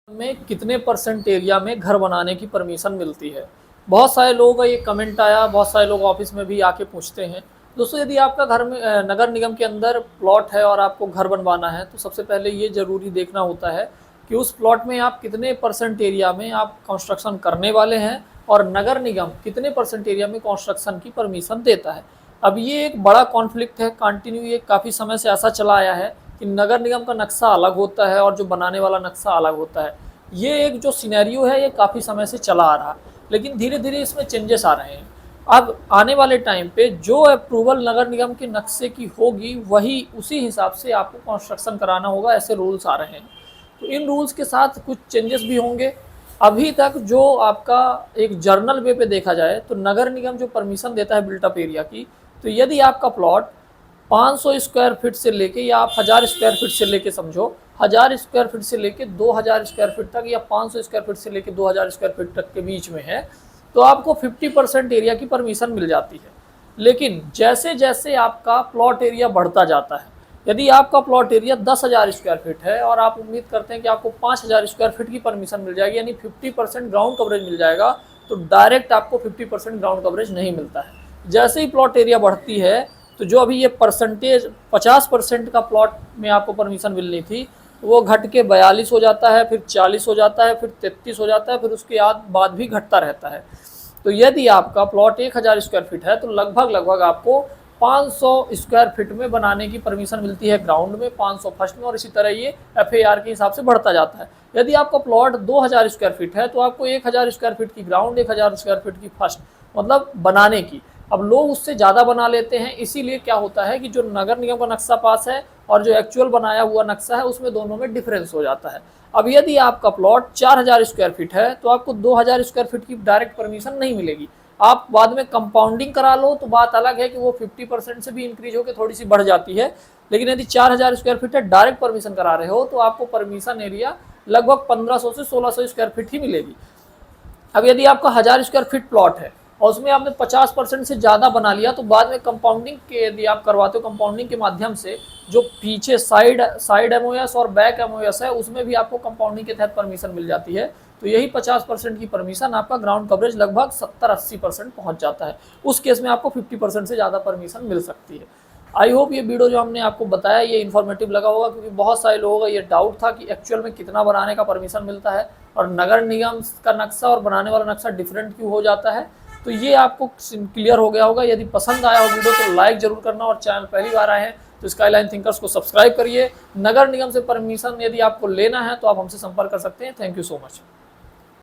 में कितने percent area में घर बनाने की परमिशन मिलती है। बहुत सारे लोगों का ये कमेंट आया, बहुत सारे लोग ऑफिस में भी आके पूछते हैं। दोस्तों, यदि आपका घर में नगर निगम के अंदर प्लॉट है और आपको घर बनवाना है, तो सबसे पहले ये ज़रूरी देखना होता है कि उस प्लॉट में आप कितने परसेंट एरिया में आप कंस्ट्रक्शन करने वाले हैं और नगर निगम कितने परसेंट एरिया में कंस्ट्रक्शन की परमिशन देता है। अब ये एक बड़ा कॉन्फ्लिक्ट है, कंटिन्यू ये काफ़ी समय से ऐसा चला आया है कि नगर निगम का नक्शा अलग होता है और जो बनाने वाला नक्शा अलग होता है। ये एक जो सिनेरियो है ये काफ़ी समय से चला आ रहा, लेकिन धीरे धीरे इसमें चेंजेस आ रहे हैं। अब आने वाले टाइम पे जो अप्रूवल नगर निगम के नक्शे की होगी वही उसी हिसाब से आपको कंस्ट्रक्शन कराना होगा, ऐसे रूल्स आ रहे हैं। तो इन रूल्स के साथ कुछ चेंजेस भी होंगे। अभी तक जो आपका एक जर्नल वे पे देखा जाए तो नगर निगम जो परमिशन देता है बिल्टअप एरिया की, तो यदि आपका प्लॉट 500 स्क्वायर फीट से लेके या आप 1000 स्क्वायर फीट से लेके समझो, 1000 स्क्वायर फीट से लेके 2000 स्क्वायर फीट तक या 500 स्क्वायर फीट से लेके 2000 स्क्वायर फीट तक के बीच में है, तो आपको 50% एरिया की परमिशन मिल जाती है। लेकिन जैसे जैसे आपका प्लॉट एरिया बढ़ता जाता है, यदि आपका प्लॉट एरिया 10,000 स्क्वायर फीट है और आप उम्मीद करते हैं कि आपको 5000 स्क्वायर फीट की परमिशन मिल जाएगी, यानी 50% ग्राउंड कवरेज मिल जाएगा, तो डायरेक्ट आपको 50% ग्राउंड कवरेज नहीं मिलता है। जैसे ही प्लॉट एरिया बढ़ती है, तो जो अभी ये परसेंटेज 50% का प्लॉट में आपको परमिशन मिलनी थी, वो घट के 42 हो जाता है, फिर 40 हो जाता है, फिर 33 हो जाता है, फिर उसके बाद भी घटता रहता है। तो यदि आपका प्लॉट 1000 स्क्वायर फीट है, तो लगभग आपको 500 स्क्वायर फीट में बनाने की परमिशन मिलती है ग्राउंड में, 500 फर्स्ट में, और इसी तरह ये FAR के हिसाब से बढ़ता जाता है। यदि आपका प्लॉट 2000 स्क्वायर फीट है, तो आपको 1000 स्क्वायर फीट की ग्राउंड, 1000 स्क्वायर फीट की फर्स्ट, मतलब बनाने की। अब लोग उससे ज़्यादा बना लेते हैं, इसीलिए क्या होता है कि जो नगर निगम का नक्शा पास है और जो एक्चुअल बनाया हुआ नक्शा है, उसमें दोनों में डिफरेंस हो जाता है। अब यदि आपका प्लॉट 4000 स्क्वायर फीट है, तो आपको 2000 स्क्वायर फीट की डायरेक्ट परमिशन नहीं मिलेगी। आप बाद में कंपाउंडिंग करा लो तो बात अलग है कि वो 50% से भी इंक्रीज होकर थोड़ी सी बढ़ जाती है। लेकिन यदि 4000 स्क्वायर फीट है, डायरेक्ट परमिशन करा रहे हो, तो आपको परमिशन एरिया लगभग 1500 से 1600 स्क्वायर फीट ही मिलेगी। अब यदि आपका 1000 स्क्वायर फीट प्लॉट है और उसमें आपने 50% से ज़्यादा बना लिया, तो बाद में कंपाउंडिंग के यदि आप करवाते हो, कंपाउंडिंग के माध्यम से जो पीछे साइड MOS और बैक MOS है, उसमें भी आपको कंपाउंडिंग के तहत परमिशन मिल जाती है। तो यही 50% की परमिशन आपका ग्राउंड कवरेज लगभग 70-80% पहुँच जाता है। उस केस में आपको 50% से ज़्यादा परमिशन मिल सकती है। आई होप ये वीडियो जो हमने आपको बताया ये इन्फॉर्मेटिव लगा होगा, क्योंकि बहुत सारे लोगों का ये डाउट था कि एक्चुअल में कितना बनाने का परमिशन मिलता है और नगर निगम का नक्शा और बनाने वाला नक्शा डिफरेंट क्यों हो जाता है। तो ये आपको क्लियर हो गया होगा। यदि पसंद आया हो वीडियो तो लाइक जरूर करना, और चैनल पहली बार आए हैं तो स्काईलाइन थिंकर्स को सब्सक्राइब करिए। नगर निगम से परमिशन यदि आपको लेना है तो आप हमसे संपर्क कर सकते हैं। Thank you so much.